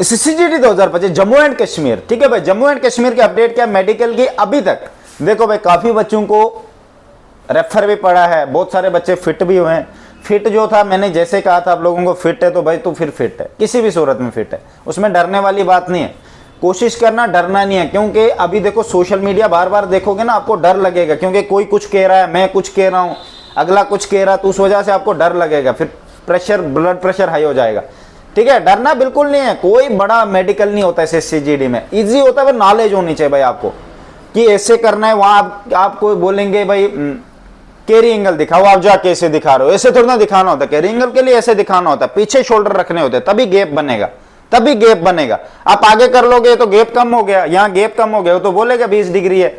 CCGD 2025 Jammu and Kashmir, ठीक है भाई, जम्मू एंड कश्मीर की अपडेट क्या मेडिकल की अभी तक। देखो भाई, काफी बच्चों को रेफर भी पड़ा है, बहुत सारे बच्चे फिट भी हुए हैं। फिट जो था, मैंने जैसे कहा था आप लोगों को, फिट है तो भाई तू फिर फिट है, किसी भी सूरत में फिट है, उसमें डरने वाली बात नहीं है। कोशिश करना, डरना नहीं है, क्योंकि अभी देखो सोशल मीडिया बार बार देखोगे ना, आपको डर लगेगा, क्योंकि कोई कुछ कह रहा है, मैं कुछ कह रहा हूँ, अगला कुछ कह रहा है, तो उस वजह से आपको डर लगेगा, फिर प्रेशर, ब्लड प्रेशर हाई हो जाएगा। ठीक है, डरना बिल्कुल नहीं है, कोई बड़ा मेडिकल नहीं होता है SSCGD में, इजी होता है, नॉलेज होनी चाहिए भाई आपको कि ऐसे करना है। वहां आपको बोलेंगे भाई कैरी एंगल दिखाओ, आप जाके ऐसे दिखा रहे हो, ऐसे थोड़ा ना दिखाना होता, कैरी एंगल के लिए ऐसे दिखाना होता है, पीछे शोल्डर रखने होते, तभी गैप बनेगा, तभी गैप बनेगा। आप आगे कर लोगे तो गैप कम हो गया, यहाँ गैप कम हो गया तो बोलेगा 20 डिग्री है।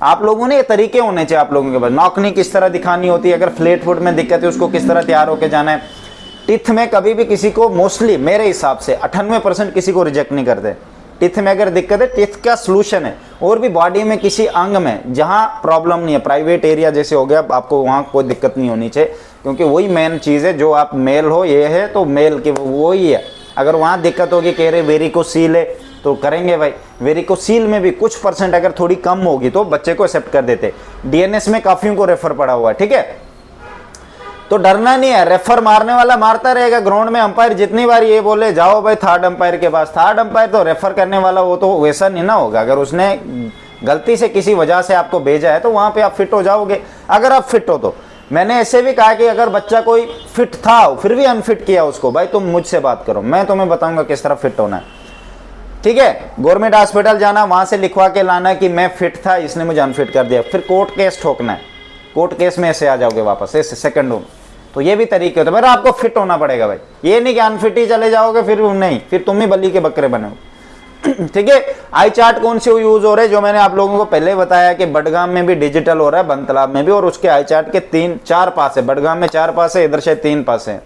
आप लोगों ने ये तरीके होने चाहिए आप लोगों के पास, नॉकनी किस तरह दिखानी होती है, अगर फ्लेट फुट में दिक्कत है उसको किस तरह तैयार होकर जाना है। टिथ में कभी भी किसी को, मोस्टली मेरे हिसाब से 98% किसी को रिजेक्ट नहीं करते। टिथ में अगर दिक्कत है, टिथ का सलूशन है, और भी बॉडी में किसी अंग में जहां प्रॉब्लम नहीं है, प्राइवेट एरिया जैसे हो गया, आपको वहां कोई दिक्कत नहीं होनी चाहिए, क्योंकि वही मेन चीज है। जो आप मेल हो, ये है तो मेल के वही है। अगर वहां दिक्कत होगी, कह रहे वेरिकोसील है, तो करेंगे भाई, वेरिकोसील में भी कुछ परसेंट अगर थोड़ी कम होगी तो बच्चे को एक्सेप्ट कर देते। DNS में काफियों को रेफर पड़ा हुआ है, ठीक है, तो डरना नहीं है। रेफर मारने वाला मारता रहेगा ग्राउंड में, अंपायर जितनी बार ये बोले जाओ भाई थर्ड अंपायर के पास, थर्ड अंपायर तो रेफर करने वाला, वो तो वैसा नहीं ना होगा। अगर उसने गलती से किसी वजह से आपको भेजा है तो वहां पे आप फिट हो जाओगे, अगर आप फिट हो तो। मैंने ऐसे भी कहा कि अगर बच्चा कोई फिट था फिर भी अनफिट किया उसको, भाई तुम मुझसे बात करो, मैं तुम्हें बताऊंगा किस तरह फिट होना है, ठीक है। गवर्नमेंट हॉस्पिटल जाना, वहां से लिखवा के लाना कि मैं फिट था, इसने मुझे अनफिट कर दिया, फिर कोर्ट केस ठोकना है, कोर्ट केस में ऐसे आ जाओगे वापस, ऐसे सेकंडों में। तो ये भी तरीके होते हैं, मेरा आपको फिट होना पड़ेगा भाई, ये नहीं कि अनफिट ही चले जाओगे, फिर नहीं, फिर तुम ही बल्ली के बकरे बने। ठीक है, आई चार्ट कौन से यूज हो रहे हैं, जो मैंने आप लोगों को पहले बताया कि बडगाम में भी डिजिटल हो रहा है, बनतलाब में भी, और उसके आई चार्ट के 3-4 पास है, बडगाम में 4 पास है, इधर से 3 पास है,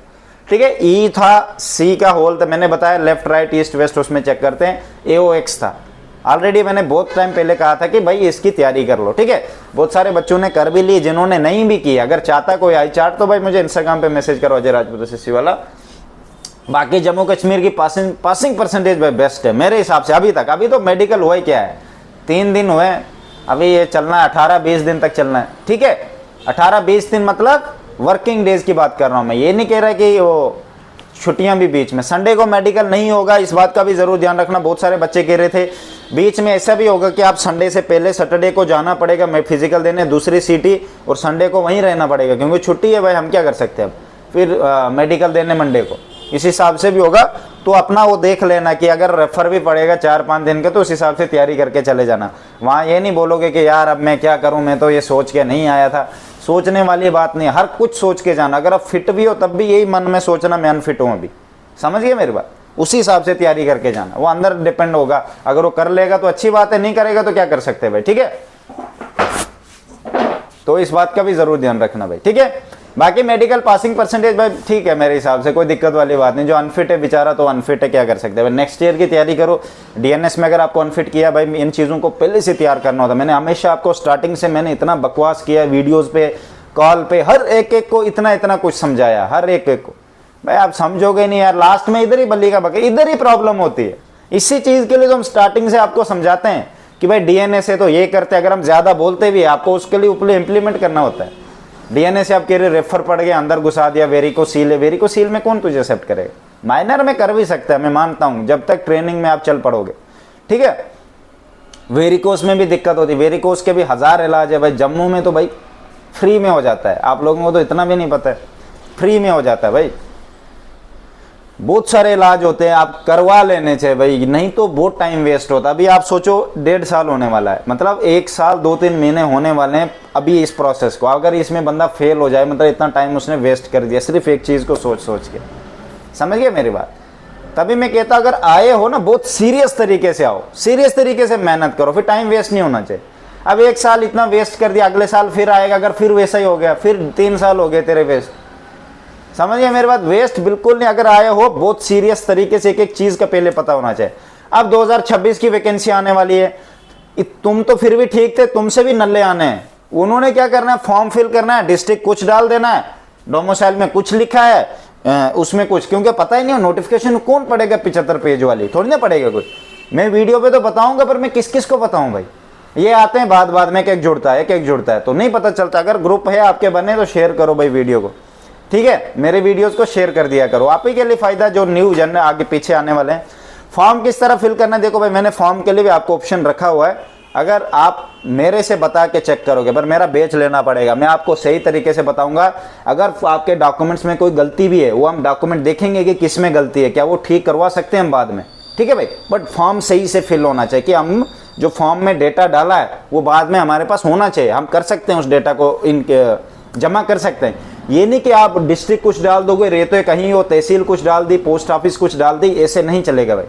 ठीक है। ई था, सी का होल था, मैंने बताया लेफ्ट राइट ईस्ट वेस्ट, उसमें चेक करते हैं। AOX था, ऑलरेडी मैंने बहुत टाइम पहले कहा था कि भाई इसकी तैयारी कर लो, ठीक है। बहुत सारे बच्चों ने कर भी ली, जिन्होंने नहीं भी की, अगर चाहता कोई आई चार्ट तो भाई मुझे इंस्टाग्राम पे मैसेज करो, अजय राजपूत SSC वाला। बाकी जम्मू कश्मीर की पासिंग परसेंटेज भाई बेस्ट है मेरे हिसाब से अभी तक। अभी तो मेडिकल हुआ ही क्या है, 3 दिन हुए, अभी ये चलना है 18-20 दिन तक चलना है, ठीक है। 18-20 दिन मतलब वर्किंग डेज की बात कर रहा हूं मैं, ये नहीं कह रहा कि वो छुट्टियां भी बीच में। संडे को मेडिकल नहीं होगा, इस बात का भी जरूर ध्यान रखना। बहुत सारे बच्चे कह रहे थे बीच में ऐसा भी होगा कि आप संडे से पहले सैटरडे को जाना पड़ेगा मैं फिजिकल देने दूसरी सिटी, और संडे को वहीं रहना पड़ेगा क्योंकि छुट्टी है भाई, हम क्या कर सकते हैं अब, फिर मेडिकल देने मंडे को। इस हिसाब से भी होगा, तो अपना वो देख लेना कि अगर रेफर भी पड़ेगा 4-5 दिन का, तो उस हिसाब से तैयारी करके चले जाना। वहाँ ये नहीं बोलोगे कि यार अब मैं क्या करूँ, मैं तो ये सोच के नहीं आया था। सोचने वाली बात नहीं, हर कुछ सोच के जाना। अगर आप फिट भी हो तब भी यही मन में सोचना मैं अनफिट हूँ अभी, समझ गए मेरी बात। उसी हिसाब से तैयारी करके जाना, वो अंदर डिपेंड होगा। अगर वो कर लेगा तो अच्छी बात है, नहीं करेगा तो क्या कर सकते हैं भाई, ठीक है। तो इस बात का भी जरूर ध्यान रखना भाई, ठीक है। बाकी मेडिकल पासिंग परसेंटेज भाई ठीक है मेरे हिसाब से, कोई दिक्कत वाली बात नहीं। जो अनफिट है बेचारा तो अनफिट है, क्या कर सकते हैं। नेक्स्ट ईयर की तैयारी करो। DNS में अगर आपको अनफिट किया भाई, इन चीज़ों को पहले से तैयार करना होता। मैंने हमेशा आपको स्टार्टिंग से मैंने इतना बकवास किया, वीडियोज़ पे, कॉल पे, हर एक को इतना कुछ समझाया, हर एक को। भाई आप समझोगे नहीं यार, लास्ट में इधर ही बल्ली का बकरा, इधर ही प्रॉब्लम होती है। इसी चीज़ के लिए तो हम स्टार्टिंग से आपको समझाते हैं कि भाई DNS है तो ये करते हैं। अगर हम ज़्यादा बोलते भी, आपको उसके लिए ऊपर इम्प्लीमेंट करना होता है। DNS से आप कह रहे रेफर पड़ गया, अंदर घुसा दिया, वेरिकोसील है, वेरिकोसील में कौन तुझे एक्सेप्ट करेगा। माइनर में कर भी सकता है, मैं मानता हूँ, जब तक ट्रेनिंग में आप चल पड़ोगे, ठीक है। वेरिकोस में भी दिक्कत होती है, वेरिकोस के भी 1000 इलाज है भाई। जम्मू में तो भाई फ्री में हो जाता है, आप लोगों को तो इतना भी नहीं पता है, फ्री में हो जाता है भाई। बहुत सारे इलाज होते हैं, आप करवा लेने चाहिए भाई, नहीं तो बहुत टाइम वेस्ट होता है। अभी आप सोचो 1.5 साल होने वाला है, मतलब 1 साल 2-3 महीने होने वाले हैं अभी इस प्रोसेस को। अगर इसमें बंदा फेल हो जाए, मतलब इतना टाइम उसने वेस्ट कर दिया सिर्फ एक चीज़ को सोच के, समझ गए मेरी बात। तभी मैं कहता अगर आए हो ना, बहुत सीरियस तरीके से आओ, सीरियस तरीके से मेहनत करो, फिर टाइम वेस्ट नहीं होना चाहिए। अब 1 साल इतना वेस्ट कर दिया, अगले साल फिर आएगा, अगर फिर वैसा ही हो गया, फिर 3 साल हो गए तेरे वेस्ट, समझिए मेरी बात। वेस्ट बिल्कुल नहीं। अगर आए हो बहुत सीरियस तरीके से, एक चीज का पहले पता होना चाहिए। अब 2026 की वैकेंसी आने वाली है, तुम तो फिर भी ठीक थे, तुमसे भी नल्ले आने हैं। उन्होंने क्या करना है, फॉर्म फिल करना है, डिस्ट्रिक्ट कुछ डाल देना है, डोमिसाइल में कुछ लिखा है, उसमें कुछ, क्योंकि पता ही नहीं नोटिफिकेशन कौन पढ़ेगा 75 पेज वाली, थोड़ी ना पढ़ेगा कुछ। मैं वीडियो पे तो बताऊंगा, पर मैं किस किस को बताऊं भाई, ये आते हैं बाद में, एक एक जुड़ता है तो नहीं पता चलता। अगर ग्रुप है आपके बने तो शेयर करो भाई वीडियो को, ठीक है, मेरे वीडियोस को शेयर कर दिया करो, आप ही के लिए फायदा जो न्यू जन आगे पीछे आने वाले हैं। फॉर्म किस तरह फिल करना है, देखो भाई मैंने फॉर्म के लिए भी आपको ऑप्शन रखा हुआ है। अगर आप मेरे से बता के चेक करोगे, पर मेरा बैच लेना पड़ेगा, मैं आपको सही तरीके से बताऊंगा। अगर आपके डॉक्यूमेंट्स में कोई गलती भी है, वो हम डॉक्यूमेंट देखेंगे कि किस में गलती है, क्या वो ठीक करवा सकते हैं हम बाद में, ठीक है भाई। बट फॉर्म सही से फिल होना चाहिए कि हम जो फॉर्म में डेटा डाला है वो बाद में हमारे पास होना चाहिए, हम कर सकते हैं उस डेटा को इनके जमा कर सकते हैं। ये नहीं कि आप डिस्ट्रिक्ट कुछ डाल दोगे, रेतो कहीं हो, तहसील कुछ डाल दी, पोस्ट ऑफिस कुछ डाल दी, ऐसे नहीं चलेगा भाई।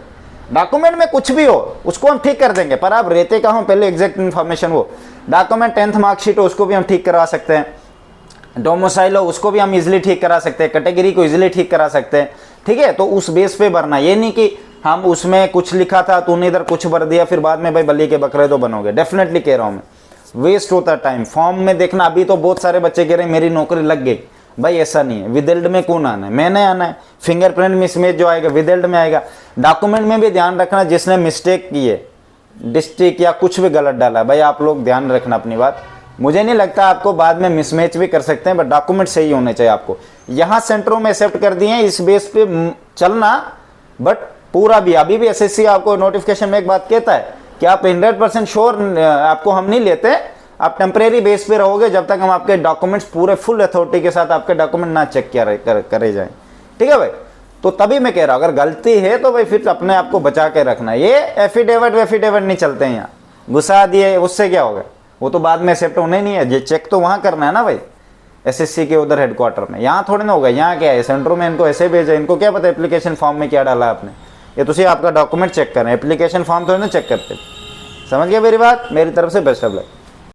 डॉक्यूमेंट में कुछ भी हो उसको हम ठीक कर देंगे, पर आप रहते कहाँ हो पहले एग्जैक्ट इन्फॉर्मेशन। वो डॉक्यूमेंट 10th मार्कशीट हो उसको भी हम ठीक करवा सकते हैं, डोमिसाइल हो उसको भी हम इजीली ठीक करा सकते हैं, कैटेगरी को इजीली ठीक करा सकते हैं, ठीक है। तो उस बेस पे भरना, ये नहीं कि हम उसमें कुछ लिखा था तूने इधर कुछ भर दिया फिर बाद में भाई बल्ली के बकरे तो बनोगे, डेफिनेटली कह रहा हूँ मैं, वेस्ट होता टाइम फॉर्म में देखना। अभी तो बहुत सारे बच्चे कह रहे हैं मेरी नौकरी लग गई, भाई ऐसा नहीं है। विदेल्ड में कौन आना है, मैंने आना है। फिंगरप्रिंट मिसमैच जो आएगा विदेल्ड में आएगा। डॉक्यूमेंट में भी ध्यान रखना, जिसने मिस्टेक की है, डिस्ट्रिक्ट या कुछ भी गलत डाला, भाई आप लोग ध्यान रखना अपनी बात। मुझे नहीं लगता आपको बाद में मिसमैच भी कर सकते हैं, बट डॉक्यूमेंट सही होने चाहिए आपको। यहाँ सेंटरों में एक्सेप्ट कर दिए हैं, इस बेस पे चलना, बट पूरा भी अभी भी एसएससी आपको नोटिफिकेशन में एक बात कहता है कि आप 100% श्योर आपको हम नहीं लेते, आप टेम्परेरी बेस पे रहोगे जब तक हम आपके डॉक्यूमेंट्स पूरे फुल अथॉरिटी के साथ आपके डॉक्यूमेंट ना चेक करे जाएं, ठीक है भाई। तो तभी मैं कह रहा हूं अगर गलती है तो भाई फिर अपने आप को बचा के रखना। ये एफिडेविट नहीं चलते हैं यहाँ, घुसा दिए उससे क्या होगा, वो तो बाद में एक्सेप्ट होने नहीं है। ये चेक तो वहां करना है ना भाई, एसएससी के उधर हेडक्वार्टर में, यहाँ थोड़ी ना होगा। यहाँ क्या है, सेंटरों में इनको ऐसे भेजा, इनको क्या पता एप्लीकेशन फॉर्म में क्या डाला आपने, ये तुझे आपका डॉक्यूमेंट चेक करें, एप्लीकेशन फॉर्म थोड़ी ना चेक करते। समझ गए मेरी बात, मेरी तरफ से बेस्ट ऑफ लक।